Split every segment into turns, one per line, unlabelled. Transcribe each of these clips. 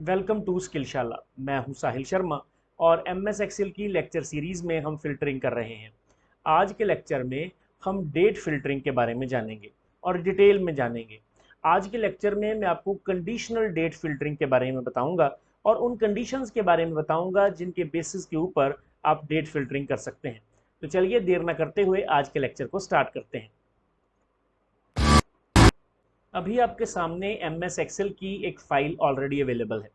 Welcome to स्किलशाला। मैं हूं साहिल शर्मा और एमएस एक्सेल की लेक्चर सीरीज में हम फिल्टरिंग कर रहे हैं। आज के लेक्चर में हम डेट फिल्टरिंग के बारे में जानेंगे और डिटेल में जानेंगे। आज के लेक्चर में मैं आपको कंडीशनल डेट फिल्टरिंग के बारे में बताऊंगा और उन कंडीशंस के बारे में बताऊंगा जिनके बेसिस के ऊपर आप डेट फिल्टरिंग कर सकते हैं। तो चलिए देर ना करते हुए आज के लेक्चर को स्टार्ट करते हैं। अभी आपके सामने एम एस एक्सेल की एक फाइल ऑलरेडी अवेलेबल है।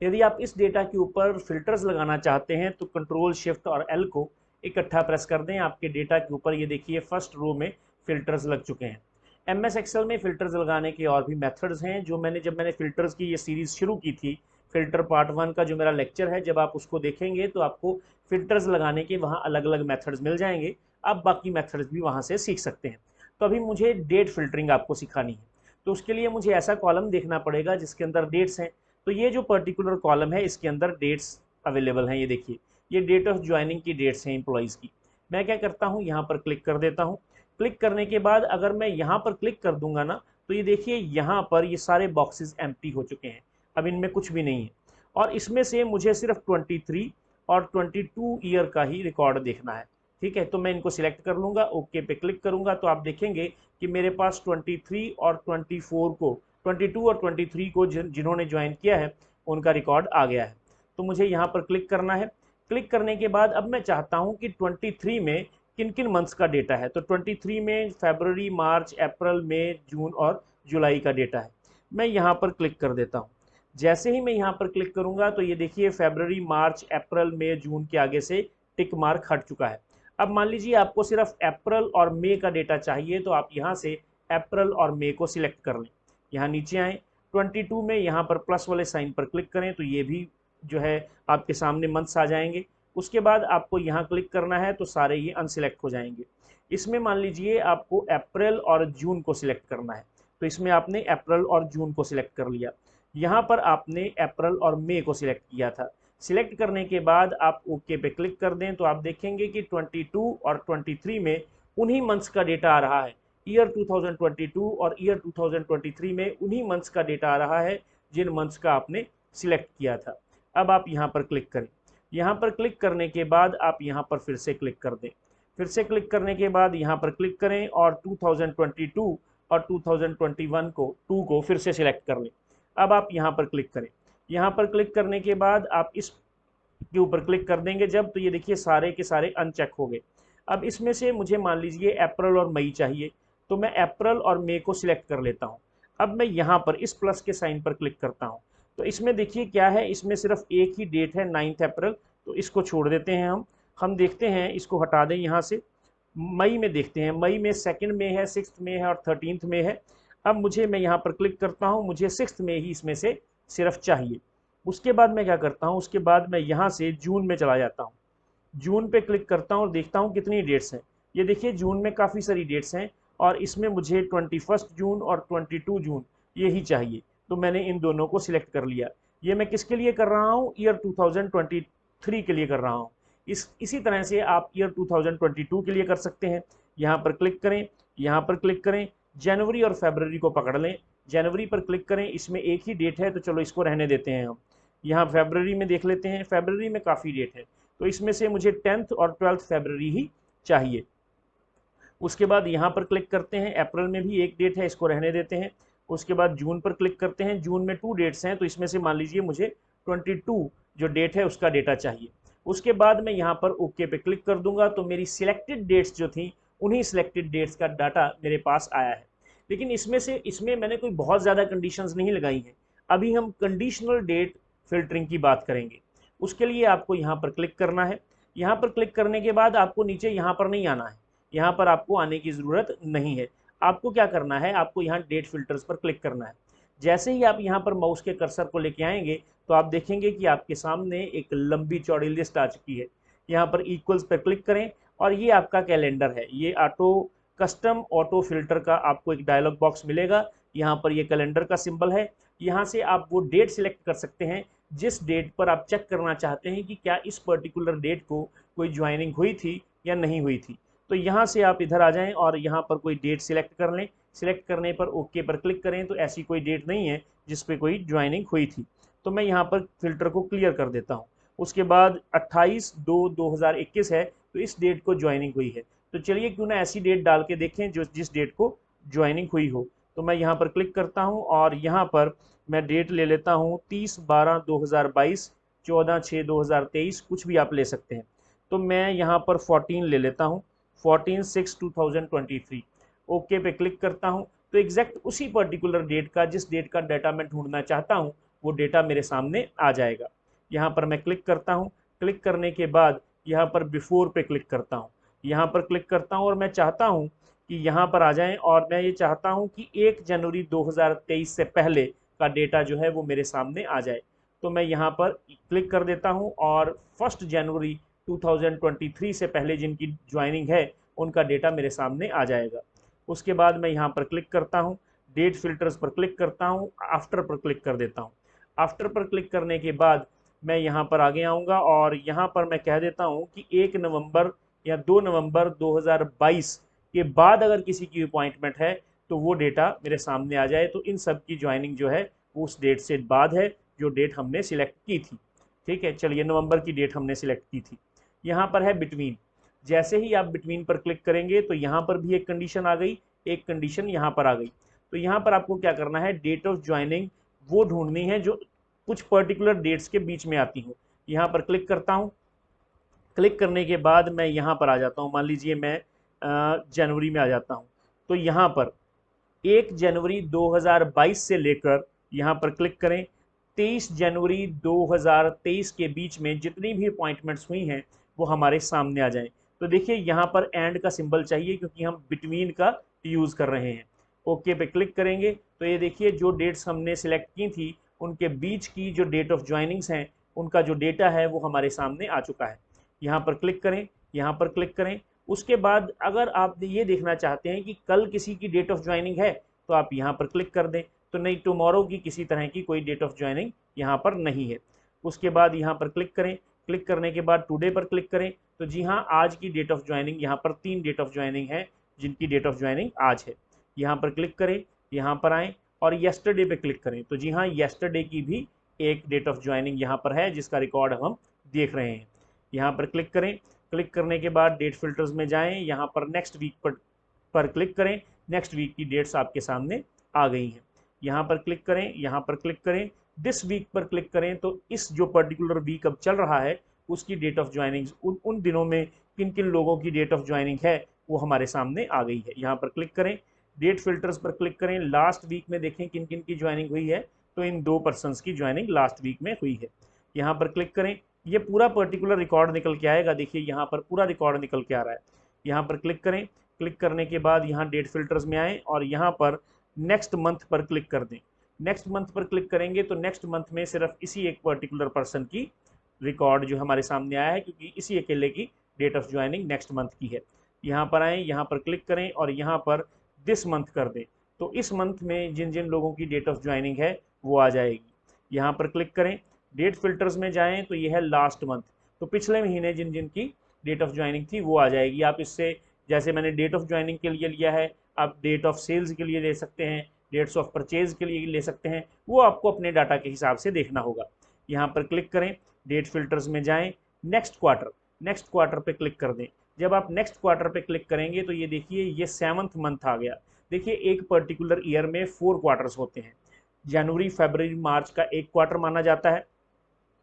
यदि आप इस डेटा के ऊपर फिल्टर्स लगाना चाहते हैं तो कंट्रोल शिफ्ट और एल को इकट्ठा प्रेस कर दें। आपके डेटा के ऊपर ये देखिए फर्स्ट रो में फिल्टर्स लग चुके हैं। एम एस एक्सेल में फिल्टर्स लगाने के और भी मेथड्स हैं जो जब मैंने फिल्टर्स की ये सीरीज़ शुरू की थी, फिल्टर पार्ट 1 का जो मेरा लेक्चर है, जब आप उसको देखेंगे तो आपको फिल्टर्स लगाने के वहाँ अलग अलग मेथड्स मिल जाएंगे। आप बाकी मेथड्स भी वहाँ से सीख सकते हैं। तो अभी मुझे डेट फिल्टरिंग आपको सिखानी है, तो उसके लिए मुझे ऐसा कॉलम देखना पड़ेगा जिसके अंदर डेट्स हैं। तो ये जो पर्टिकुलर कॉलम है इसके अंदर डेट्स अवेलेबल हैं। ये देखिए, ये डेट ऑफ ज्वाइनिंग की डेट्स हैं एम्प्लॉयज़ की। मैं क्या करता हूँ, यहाँ पर क्लिक कर देता हूँ। क्लिक करने के बाद अगर मैं यहाँ पर क्लिक कर दूंगा ना, तो ये देखिए यहाँ पर ये सारे बॉक्सेस एम्प्टी हो चुके हैं। अब इनमें कुछ भी नहीं है और इसमें से मुझे सिर्फ 23 और 22 ईयर का ही रिकॉर्ड देखना है। ठीक है, तो मैं इनको सिलेक्ट कर लूँगा, ओके पे क्लिक करूँगा तो आप देखेंगे कि मेरे पास 23 और 24 को 22 और 23 को जिन्होंने ज्वाइन किया है उनका रिकॉर्ड आ गया है। तो मुझे यहाँ पर क्लिक करना है। क्लिक करने के बाद अब मैं चाहता हूँ कि 23 में किन किन मंथ्स का डेटा है। तो 23 में फरवरी, मार्च, अप्रैल, मई, जून और जुलाई का डेटा है। मैं यहाँ पर क्लिक कर देता हूँ। जैसे ही मैं यहाँ पर क्लिक करूँगा तो ये देखिए फरवरी, मार्च, अप्रैल, मई, जून के आगे से टिक मार्क हट चुका है। अब मान लीजिए आपको सिर्फ अप्रैल और मई का डेटा चाहिए, तो आप यहाँ से अप्रैल और मई को सिलेक्ट कर लें। यहाँ नीचे आएँ, 22 में यहाँ पर प्लस वाले साइन पर क्लिक करें तो ये भी जो है आपके सामने मंथ्स आ जाएंगे। उसके बाद आपको यहाँ क्लिक करना है तो सारे ये अनसिलेक्ट हो जाएंगे। इसमें मान लीजिए आपको अप्रैल और जून को सिलेक्ट करना है, तो इसमें आपने अप्रैल और जून को सिलेक्ट कर लिया। यहाँ पर आपने अप्रैल और मई को सिलेक्ट किया था। सिलेक्ट करने के बाद आप ओके पे क्लिक कर दें तो आप देखेंगे कि 22 और 23 में उन्हीं मंथ्स का डेटा आ रहा है। ईयर 2022 और ईयर 2023 में उन्हीं मंथ्स का डेटा आ रहा है जिन मंथ्स का आपने सिलेक्ट किया था। अब आप यहाँ पर क्लिक करें। यहाँ पर क्लिक करने के बाद आप यहाँ पर फिर से क्लिक कर दें। फिर से क्लिक करने के बाद यहाँ पर क्लिक करें और 2022 और 2021 को 2 को फिर से सिलेक्ट कर लें। अब आप यहाँ पर क्लिक करें। यहाँ पर क्लिक करने के बाद आप इस के ऊपर क्लिक कर देंगे जब, तो ये देखिए सारे के सारे अनचेक हो गए। अब इसमें से मुझे मान लीजिए अप्रैल और मई चाहिए, तो मैं अप्रैल और मई को सिलेक्ट कर लेता हूँ। अब मैं यहाँ पर इस प्लस के साइन पर क्लिक करता हूँ। तो इसमें देखिए क्या है, इसमें सिर्फ एक ही डेट है 9 अप्रैल, तो इसको छोड़ देते हैं हम देखते हैं, इसको हटा दें यहाँ से। मई में देखते हैं, मई में 2 में है, 6 में है और 13 में है। अब मैं यहाँ पर क्लिक करता हूँ, मुझे 6 में ही इसमें से सिर्फ चाहिए। उसके बाद मैं क्या करता हूँ, उसके बाद मैं यहाँ से जून में चला जाता हूँ। जून पे क्लिक करता हूँ और देखता हूँ कितनी डेट्स हैं। ये देखिए जून में काफ़ी सारी डेट्स हैं और इसमें मुझे 21 जून और 22 जून ये ही चाहिए। तो मैंने इन दोनों को सिलेक्ट कर लिया। ये मैं किसके लिए कर रहा हूँ, ईयर 2023 के लिए कर रहा हूँ। इसी तरह से आप ईयर 2022 के लिए कर सकते हैं। यहाँ पर क्लिक करें, यहाँ पर क्लिक करें, जनवरी और फरवरी को पकड़ लें। जनवरी पर क्लिक करें, इसमें एक ही डेट है तो चलो इसको रहने देते हैं हम। यहाँ फरवरी में देख लेते हैं, फरवरी में काफ़ी डेट है, तो इसमें से मुझे 10 और 12 फरवरी ही चाहिए। उसके बाद यहाँ पर क्लिक करते हैं, अप्रैल में भी एक डेट है, इसको रहने देते हैं। उसके बाद जून पर क्लिक करते हैं, जून में 2 डेट्स हैं, तो इसमें से मान लीजिए मुझे 22 जो डेट है उसका डेटा चाहिए। उसके बाद मैं यहाँ पर ओके पे क्लिक कर दूंगा तो मेरी सिलेक्टेड डेट्स जो थी उन्हीं सिलेक्टेड डेट्स का डाटा मेरे पास आया है। लेकिन इसमें मैंने कोई बहुत ज़्यादा कंडीशंस नहीं लगाई हैं। अभी हम कंडीशनल डेट फिल्टरिंग की बात करेंगे। उसके लिए आपको यहाँ पर क्लिक करना है। यहाँ पर क्लिक करने के बाद आपको नीचे यहाँ पर नहीं आना है, यहाँ पर आपको आने की ज़रूरत नहीं है। आपको क्या करना है, आपको यहाँ डेट फिल्टर्स पर क्लिक करना है। जैसे ही आप यहाँ पर माउस के कर्सर को लेके आएंगे तो आप देखेंगे कि आपके सामने एक लंबी चौड़ी लिस्ट आ चुकी है। यहाँ पर इक्वल्स पर क्लिक करें और ये आपका कैलेंडर है। ये कस्टम ऑटो फिल्टर का आपको एक डायलॉग बॉक्स मिलेगा। यहाँ पर ये कैलेंडर का सिंबल है। यहाँ से आप वो डेट सिलेक्ट कर सकते हैं जिस डेट पर आप चेक करना चाहते हैं कि क्या इस पर्टिकुलर डेट को कोई ज्वाइनिंग हुई थी या नहीं हुई थी। तो यहाँ से आप इधर आ जाएं और यहाँ पर कोई डेट सिलेक्ट कर लें। सिलेक्ट करने पर ओके पर क्लिक करें तो ऐसी कोई डेट नहीं है जिस पे कोई ज्वाइनिंग हुई थी। तो मैं यहाँ पर फिल्टर को क्लियर कर देता हूँ। उसके बाद 28/2/2021 है, तो इस डेट को ज्वाइनिंग हुई है। तो चलिए क्यों ना ऐसी डेट डाल के देखें जो जिस डेट को ज्वाइनिंग हुई हो। तो मैं यहाँ पर क्लिक करता हूँ और यहाँ पर मैं डेट ले लेता हूँ 30/12/2022, 14/6/2023, कुछ भी आप ले सकते हैं। तो मैं यहाँ पर 14 ले लेता हूँ, 14/6/2023। ओके पे क्लिक करता हूँ। तो एग्जैक्ट उसी पर्टिकुलर डेट का, जिस डेट का डाटा मैं ढूंढना चाहता हूँ, वो डेटा मेरे सामने आ जाएगा। यहाँ पर मैं क्लिक करता हूँ। क्लिक करने के बाद यहाँ पर बिफोर पे क्लिक करता हूँ। यहाँ पर क्लिक करता हूँ और मैं चाहता हूँ कि यहाँ पर आ जाएं, और मैं ये चाहता हूँ कि 1 जनवरी 2023 से पहले का डेटा जो है वो मेरे सामने आ जाए। तो मैं यहाँ पर क्लिक कर देता हूँ और 1 जनवरी 2023 से पहले जिनकी ज्वाइनिंग है उनका डेटा मेरे सामने आ जाएगा। उसके बाद मैं यहाँ पर क्लिक करता हूँ, डेट फिल्टर्स पर क्लिक करता हूँ, आफ्टर पर क्लिक कर देता हूँ। आफ्टर पर क्लिक करने के बाद मैं यहाँ पर आगे आऊँगा और यहाँ पर मैं कह देता हूँ कि 1 नवंबर या 2 नवंबर 2022 के बाद अगर किसी की अपॉइंटमेंट है तो वो डेटा मेरे सामने आ जाए। तो इन सब की ज्वाइनिंग जो है वो उस डेट से बाद है जो डेट हमने सिलेक्ट की थी। ठीक है, चलिए नवंबर की डेट हमने सिलेक्ट की थी। यहाँ पर है बिटवीन। जैसे ही आप बिटवीन पर क्लिक करेंगे तो यहाँ पर भी एक कंडीशन आ गई, एक कंडीशन यहाँ पर आ गई। तो यहाँ पर आपको क्या करना है, डेट ऑफ ज्वाइनिंग वो ढूंढनी है जो कुछ पर्टिकुलर डेट्स के बीच में आती हो। यहाँ पर क्लिक करता हूँ। क्लिक करने के बाद मैं यहाँ पर आ जाता हूँ, मान लीजिए मैं जनवरी में आ जाता हूँ। तो यहाँ पर 1 जनवरी 2022 से लेकर यहाँ पर क्लिक करें 23 जनवरी 2023 के बीच में जितनी भी अपॉइंटमेंट्स हुई हैं वो हमारे सामने आ जाएं। तो देखिए यहाँ पर एंड का सिंबल चाहिए क्योंकि हम बिटवीन का यूज़ कर रहे हैं। ओके पे क्लिक करेंगे तो ये देखिए जो डेट्स हमने सिलेक्ट की थी उनके बीच की जो डेट ऑफ ज्वाइनिंग्स हैं उनका जो डेटा है वो हमारे सामने आ चुका है। यहाँ पर क्लिक करें, यहाँ पर क्लिक करें। उसके बाद अगर आप ये देखना चाहते हैं कि कल किसी की डेट ऑफ ज्वाइनिंग है तो आप यहाँ पर क्लिक कर दें। तो नहीं, टुमारो की किसी तरह की कोई डेट ऑफ ज्वाइनिंग यहाँ पर नहीं है। उसके बाद यहाँ पर क्लिक करें। क्लिक करने के बाद टुडे पर क्लिक करें। तो जी हाँ, आज की डेट ऑफ ज्वाइनिंग यहाँ पर 3 डेट ऑफ ज्वाइनिंग है जिनकी डेट ऑफ ज्वाइनिंग आज है। यहाँ पर क्लिक करें, यहाँ पर आएँ और येस्टरडे पे क्लिक करें। तो जी हाँ, येस्टरडे की भी एक डेट ऑफ ज्वाइनिंग यहाँ पर है जिसका रिकॉर्ड हम देख रहे हैं। यहाँ पर क्लिक करें। क्लिक करने के बाद डेट फिल्टर्स में जाएं, यहाँ पर नेक्स्ट वीक पर क्लिक करें। नेक्स्ट वीक की डेट्स आपके सामने आ गई हैं। यहाँ पर क्लिक करें, यहाँ पर क्लिक करें, दिस वीक पर क्लिक करें। तो इस जो पर्टिकुलर वीक अब चल रहा है उसकी डेट ऑफ ज्वाइनिंग, उन दिनों में किन किन लोगों की डेट ऑफ ज्वाइनिंग है वो हमारे सामने आ गई है। यहाँ पर क्लिक करें, डेट फिल्टर्स पर क्लिक करें, लास्ट वीक में देखें किन किन की ज्वाइनिंग हुई है। तो इन 2 पर्सनस की ज्वाइनिंग लास्ट वीक में हुई है। यहाँ पर क्लिक करें, ये पूरा पर्टिकुलर रिकॉर्ड निकल के आएगा। देखिए यहाँ पर पूरा रिकॉर्ड निकल के आ रहा है। यहाँ पर क्लिक करें। क्लिक करने के बाद यहाँ डेट फिल्टर्स में आएँ और यहाँ पर नेक्स्ट मंथ पर क्लिक कर दें। नेक्स्ट मंथ पर क्लिक करेंगे तो नेक्स्ट मंथ में सिर्फ इसी एक पर्टिकुलर पर्सन की रिकॉर्ड जो हमारे सामने आया है क्योंकि इसी अकेले की date of joining next month की है। यहाँ पर आएँ, यहाँ पर क्लिक करें और यहाँ पर दिस मंथ कर दें। तो इस मंथ में जिन जिन लोगों की डेट ऑफ ज्वाइनिंग है वो आ जाएगी। यहाँ पर क्लिक करें, डेट फिल्टर्स में जाएं तो ये है लास्ट मंथ। तो पिछले महीने जिन जिन की डेट ऑफ ज्वाइनिंग थी वो आ जाएगी। आप इससे, जैसे मैंने डेट ऑफ ज्वाइनिंग के लिए लिया है, आप डेट ऑफ सेल्स के लिए ले सकते हैं, डेट्स ऑफ परचेज के लिए ले सकते हैं, वो आपको अपने डाटा के हिसाब से देखना होगा। यहाँ पर क्लिक करें, डेट फिल्टर्स में जाएं, नेक्स्ट क्वार्टर पे क्लिक कर दें। जब आप नेक्स्ट क्वार्टर पे क्लिक करेंगे तो ये देखिए ये 7th मंथ आ गया। देखिए एक पर्टिकुलर ईयर में 4 क्वार्टर्स होते हैं। जनवरी, फरवरी, मार्च का एक क्वार्टर माना जाता है,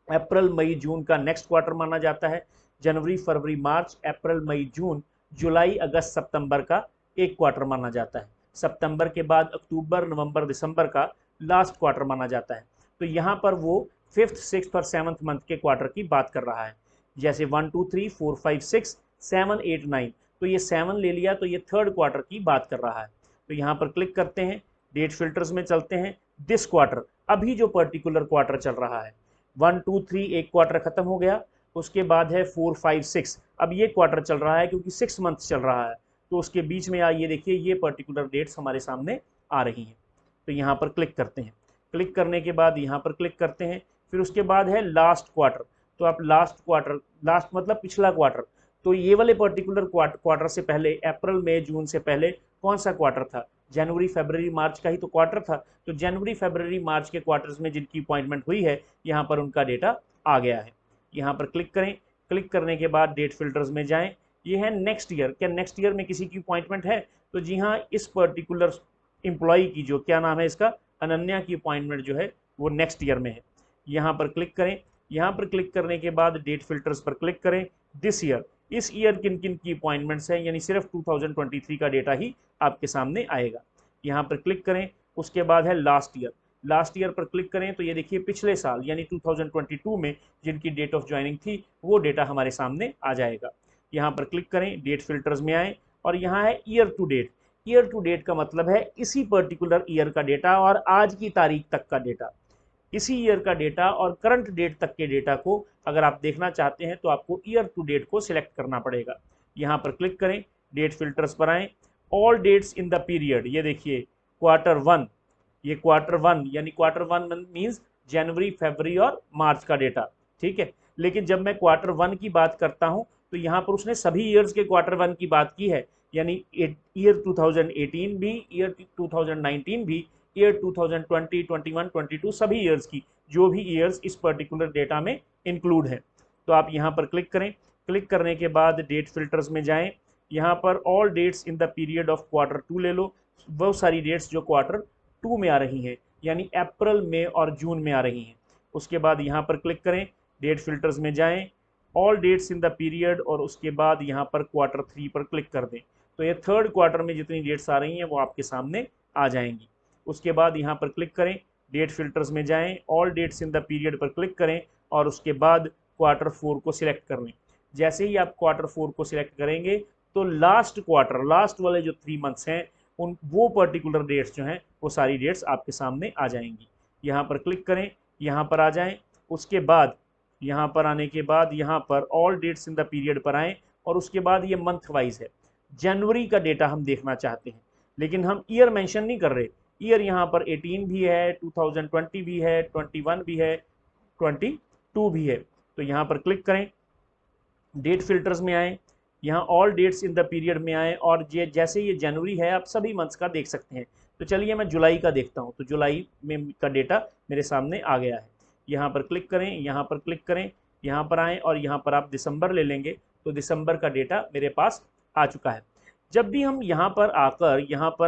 अप्रैल, मई, जून का नेक्स्ट क्वार्टर माना जाता है, जनवरी, फरवरी, मार्च, अप्रैल, मई, जून, जुलाई, अगस्त, सितंबर का एक क्वार्टर माना जाता है। सितंबर के बाद अक्टूबर, नवंबर, दिसंबर का लास्ट क्वार्टर माना जाता है। तो यहाँ पर वो 5th, 6th और 7th मंथ के क्वार्टर की बात कर रहा है। जैसे 1 2 3 4 5 6 7 8 9, तो ये 7 ले लिया तो ये 3rd क्वार्टर की बात कर रहा है। तो यहाँ पर क्लिक करते हैं, डेट फिल्टर्स में चलते हैं, दिस क्वार्टर, अभी जो पर्टिकुलर क्वार्टर चल रहा है। 1 2 3 एक क्वार्टर खत्म हो गया, उसके बाद है 4 5 6, अब ये क्वार्टर चल रहा है क्योंकि 6 मंथ चल रहा है। तो उसके बीच में ये देखिए ये पर्टिकुलर डेट्स हमारे सामने आ रही हैं। तो यहाँ पर क्लिक करते हैं। क्लिक करने के बाद यहाँ पर क्लिक करते हैं, फिर उसके बाद है लास्ट क्वार्टर। तो आप लास्ट क्वार्टर, लास्ट मतलब पिछला क्वार्टर, तो ये वाले पर्टिकुलर क्वार्टर से पहले अप्रैल, मई, जून से पहले कौन सा क्वार्टर था, जनवरी फरवरी मार्च का ही तो क्वार्टर था, तो जनवरी फरवरी मार्च के क्वार्टर्स में जिनकी अपॉइंटमेंट हुई है यहाँ पर उनका डेटा आ गया है। यहाँ पर क्लिक करें, क्लिक करने के बाद डेट फिल्टर्स में जाएं। ये है नेक्स्ट ईयर, क्या नेक्स्ट ईयर में किसी की अपॉइंटमेंट है? तो जी हाँ, इस पर्टिकुलर एम्प्लॉई की, जो क्या नाम है इसका, अनन्या की अपॉइंटमेंट जो है वो नेक्स्ट ईयर में है। यहाँ पर क्लिक करें, यहाँ पर क्लिक करने के बाद डेट फिल्टर्स पर क्लिक करें। दिस ईयर, इस ईयर किन किन की अपॉइंटमेंट्स हैं, यानी सिर्फ 2023 का डेटा ही आपके सामने आएगा। यहाँ पर क्लिक करें, उसके बाद है लास्ट ईयर, लास्ट ईयर पर क्लिक करें तो ये देखिए पिछले साल यानी 2022 में जिनकी डेट ऑफ ज्वाइनिंग थी वो डेटा हमारे सामने आ जाएगा। यहाँ पर क्लिक करें, डेट फिल्टर्स में आए और यहाँ है year to date. Year to date का मतलब है इसी पर्टिकुलर ईयर का डेटा और आज की तारीख तक का डेटा, इसी ईयर का डेटा और करंट डेट तक के डेटा को अगर आप देखना चाहते हैं तो आपको ईयर टू डेट को सिलेक्ट करना पड़ेगा। यहाँ पर क्लिक करें, डेट फिल्टर्स पर आएँ, all dates in the period, ये देखिए क्वार्टर वन, ये क्वार्टर वन यानी क्वार्टर वन मीन्स जनवरी फरवरी और मार्च का डेटा, ठीक है। लेकिन जब मैं क्वार्टर वन की बात करता हूं तो यहाँ पर उसने सभी ईयर्स के क्वार्टर वन की बात की है, यानी ईयर 2018 भी, ईयर 2019 भी, ईयर 2020, 21, 22 सभी ईयर्स की, जो भी ईयर्स इस पर्टिकुलर डेटा में इंक्लूड है। तो आप यहाँ पर क्लिक करें, क्लिक करने के बाद डेट फिल्टर्स में जाएं, यहाँ पर all dates in the period of quarter two ले लो, वो सारी डेट्स जो क्वार्टर टू में आ रही हैं, यानी अप्रैल मई और जून में आ रही हैं। उसके बाद यहाँ पर क्लिक करें, डेट फिल्टर्स में जाएं, all dates in the period और उसके बाद यहाँ पर क्वार्टर थ्री पर क्लिक कर दें। तो ये थर्ड क्वार्टर में जितनी डेट्स आ रही हैं वो आपके सामने आ जाएंगी। उसके बाद यहाँ पर क्लिक करें, डेट फिल्टर्स में जाएं, all dates in the period पर क्लिक करें और उसके बाद क्वार्टर फोर को सिलेक्ट कर लें। जैसे ही आप क्वार्टर फोर को सिलेक्ट करेंगे तो लास्ट क्वार्टर, लास्ट वाले जो 3 मंथ्स हैं उन वो पर्टिकुलर डेट्स जो हैं वो सारी डेट्स आपके सामने आ जाएंगी। यहाँ पर क्लिक करें, यहाँ पर आ जाएं, उसके बाद यहाँ पर आने के बाद यहाँ पर all dates in the period पर आएँ और उसके बाद ये मंथ वाइज है। जनवरी का डेटा हम देखना चाहते हैं लेकिन हम ईयर मेंशन नहीं कर रहे, ईयर यहाँ पर 18 भी है, 2020 भी है, 21 भी है, 22 भी है। तो यहाँ पर क्लिक करें, डेट फिल्टर्स में आएँ, यहाँ all dates in the period में आए और जैसे ये जनवरी है आप सभी मंथ्स का देख सकते हैं। तो चलिए मैं जुलाई का देखता हूँ, तो जुलाई में का डेटा मेरे सामने आ गया है। यहाँ पर क्लिक करें, यहाँ पर क्लिक करें, यहाँ पर आएँ और यहाँ पर आप दिसंबर ले लेंगे तो दिसंबर का डेटा मेरे पास आ चुका है। जब भी हम यहाँ पर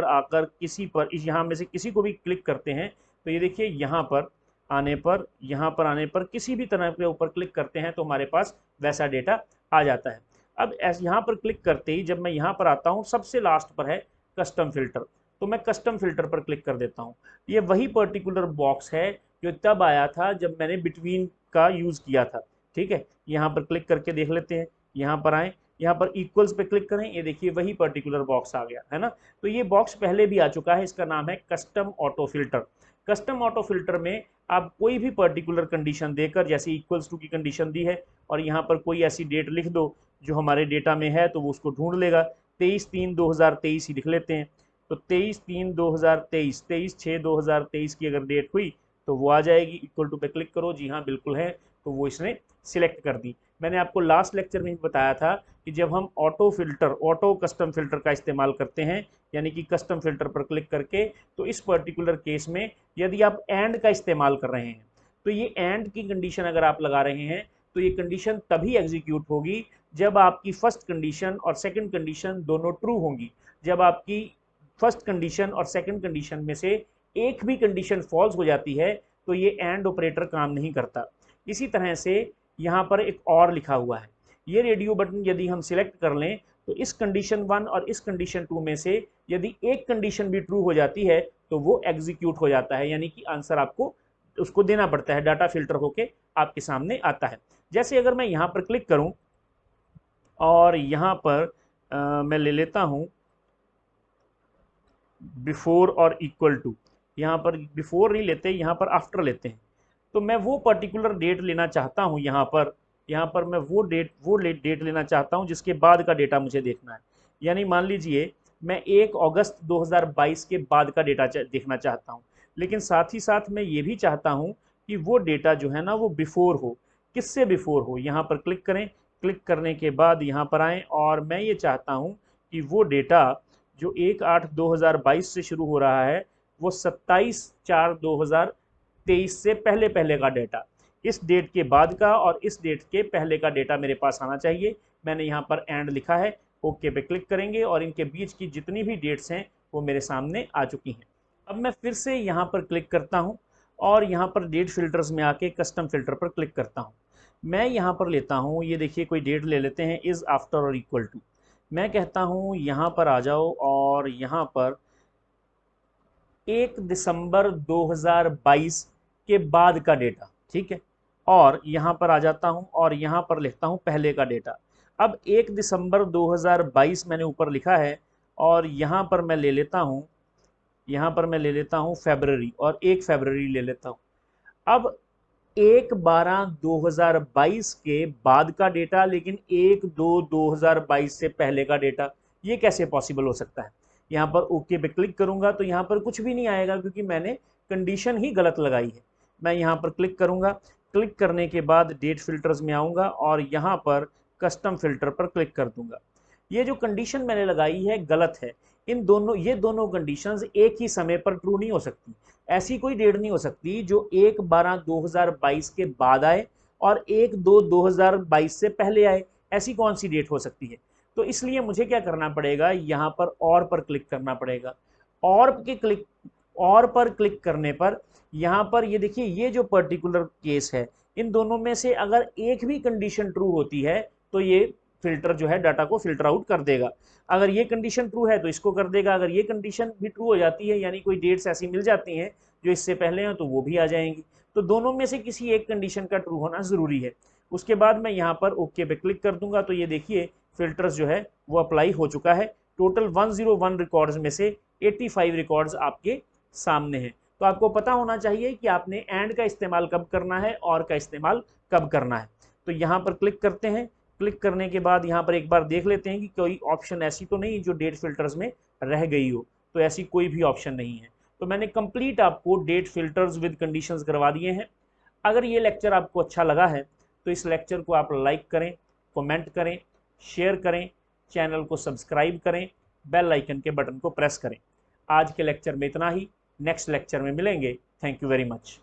आकर किसी पर यहाँ में से किसी को भी क्लिक करते हैं तो ये देखिए यहाँ पर आने पर किसी भी तरह के ऊपर क्लिक करते हैं तो हमारे पास वैसा डेटा आ जाता है। अब यहाँ पर क्लिक करते ही जब मैं यहाँ पर आता हूँ सबसे लास्ट पर है कस्टम फिल्टर, तो मैं कस्टम फिल्टर पर क्लिक कर देता हूँ। ये वही पर्टिकुलर बॉक्स है जो तब आया था जब मैंने बिटवीन का यूज़ किया था, ठीक है। यहाँ पर क्लिक करके देख लेते हैं, यहाँ पर आएँ, यहाँ पर इक्वल्स पे क्लिक करें, ये देखिए वही पर्टिकुलर बॉक्स आ गया है ना। तो ये बॉक्स पहले भी आ चुका है, इसका नाम है custom auto filter. Custom auto filter में आप कोई भी पर्टिकुलर कंडीशन देकर, जैसे इक्वल्स टू की कंडीशन दी है और यहाँ पर कोई ऐसी डेट लिख दो जो हमारे डेटा में है तो वो उसको ढूंढ लेगा। 23/3/2023 ही लिख लेते हैं, तो 23/3/2023, 23/6/2023 की अगर डेट हुई तो वो आ जाएगी। इक्वल टू पे क्लिक करो, जी हाँ बिल्कुल है, तो वो इसने सिलेक्ट कर दी। मैंने आपको लास्ट लेक्चर में बताया था कि जब हम ऑटो कस्टम फिल्टर का इस्तेमाल करते हैं, यानी कि कस्टम फिल्टर पर क्लिक करके, तो इस पर्टिकुलर केस में यदि आप एंड का इस्तेमाल कर रहे हैं तो ये एंड की कंडीशन अगर आप लगा रहे हैं तो ये कंडीशन तभी एग्जीक्यूट होगी जब आपकी फर्स्ट कंडीशन और सेकंड कंडीशन दोनों ट्रू होंगी। जब आपकी फर्स्ट कंडीशन और सेकंड कंडीशन में से एक भी कंडीशन फॉल्स हो जाती है तो ये एंड ऑपरेटर काम नहीं करता। इसी तरह से यहाँ पर एक और लिखा हुआ है, ये रेडियो बटन यदि हम सिलेक्ट कर लें तो इस कंडीशन 1 और इस कंडीशन 2 में से यदि एक कंडीशन भी ट्रू हो जाती है तो वो एग्जीक्यूट हो जाता है, यानी कि आंसर आपको उसको देना पड़ता है, डाटा फिल्टर होके आपके सामने आता है। जैसे अगर मैं यहाँ पर क्लिक करूँ और यहाँ पर मैं ले लेता हूँ बिफोर और इक्वल टू, यहाँ पर बिफोर नहीं लेते, यहाँ पर आफ्टर लेते हैं। तो मैं वो पर्टिकुलर डेट लेना चाहता हूँ, यहाँ पर मैं वो डेट लेना चाहता हूँ जिसके बाद का डेटा मुझे देखना है। यानी मान लीजिए मैं 1 अगस्त 2022 के बाद का डेटा देखना चाहता हूँ, लेकिन साथ ही साथ मैं ये भी चाहता हूँ कि वो डेटा जो है ना वो बिफोर हो। किससे बिफोर हो? यहाँ पर क्लिक करें, क्लिक करने के बाद यहाँ पर आएँ और मैं ये चाहता हूँ कि वो डेटा जो 1/8/2022 से शुरू हो रहा है वो 27/4/2023 से पहले पहले का डेटा, इस डेट के बाद का और इस डेट के पहले का डेटा मेरे पास आना चाहिए। मैंने यहाँ पर एंड लिखा है, ओके पे क्लिक करेंगे और इनके बीच की जितनी भी डेट्स हैं वो मेरे सामने आ चुकी हैं। अब मैं फिर से यहाँ पर क्लिक करता हूँ और यहाँ पर डेट फिल्टर्स में आके कस्टम फिल्टर पर क्लिक करता हूँ। मैं यहाँ पर लेता हूँ, ये देखिए कोई डेट ले लेते हैं, इज़ आफ्टर और इक्वल टू। मैं कहता हूँ यहाँ पर आ जाओ और यहाँ पर 1 दिसंबर 2022 के बाद का डेटा, ठीक है। और यहाँ पर आ जाता हूँ और यहाँ पर लिखता हूँ पहले का डेटा। अब 1 दिसंबर 2022 मैंने ऊपर लिखा है और यहाँ पर मैं ले लेता हूँ, यहाँ पर मैं ले लेता हूँ फरवरी और 1 फरवरी ले लेता हूँ। अब 1/12/2022 के बाद का डेटा, लेकिन 1/2/2022 से पहले का डेटा, ये कैसे पॉसिबल हो सकता है। यहाँ पर ओके पे क्लिक करूंगा तो यहाँ पर कुछ भी नहीं आएगा क्योंकि मैंने कंडीशन ही गलत लगाई है। मैं यहाँ पर क्लिक करूंगा, क्लिक करने के बाद डेट फिल्टर्स में आऊँगा और यहाँ पर कस्टम फिल्टर पर क्लिक कर दूंगा। ये जो कंडीशन मैंने लगाई है गलत है। ये दोनों कंडीशंस एक ही समय पर ट्रू नहीं हो सकती। ऐसी कोई डेट नहीं हो सकती जो 1/12/2022 के बाद आए और 1/2/2022 से पहले आए। ऐसी कौन सी डेट हो सकती है। तो इसलिए मुझे क्या करना पड़ेगा, यहाँ पर क्लिक करना पड़ेगा। और पर क्लिक करने पर यहाँ पर ये देखिए, ये जो पर्टिकुलर केस है, इन दोनों में से अगर एक भी कंडीशन ट्रू होती है तो ये फिल्टर जो है डाटा को फिल्टर आउट कर देगा। अगर ये कंडीशन ट्रू है तो इसको कर देगा। अगर ये कंडीशन भी ट्रू हो जाती है, यानी कोई डेट्स ऐसी मिल जाती हैं जो इससे पहले हैं, तो वो भी आ जाएंगी। तो दोनों में से किसी एक कंडीशन का ट्रू होना ज़रूरी है। उसके बाद मैं यहाँ पर ओके पे क्लिक कर दूंगा तो ये देखिए फिल्टर्स जो है वो अप्लाई हो चुका है। टोटल 101 रिकॉर्ड्स में से 85 रिकॉर्ड्स आपके सामने हैं। तो आपको पता होना चाहिए कि आपने एंड का इस्तेमाल कब करना है और का इस्तेमाल कब करना है। तो यहाँ पर क्लिक करते हैं। क्लिक करने के बाद यहाँ पर एक बार देख लेते हैं कि कोई ऑप्शन ऐसी तो नहीं जो डेट फिल्टर्स में रह गई हो। तो ऐसी कोई भी ऑप्शन नहीं है। तो मैंने कंप्लीट आपको डेट फिल्टर्स विद कंडीशंस करवा दिए हैं। अगर ये लेक्चर आपको अच्छा लगा है तो इस लेक्चर को आप लाइक करें, कमेंट करें, शेयर करें, चैनल को सब्सक्राइब करें, बेल आइकन के बटन को प्रेस करें। आज के लेक्चर में इतना ही। नेक्स्ट लेक्चर में मिलेंगे। Thank you very much.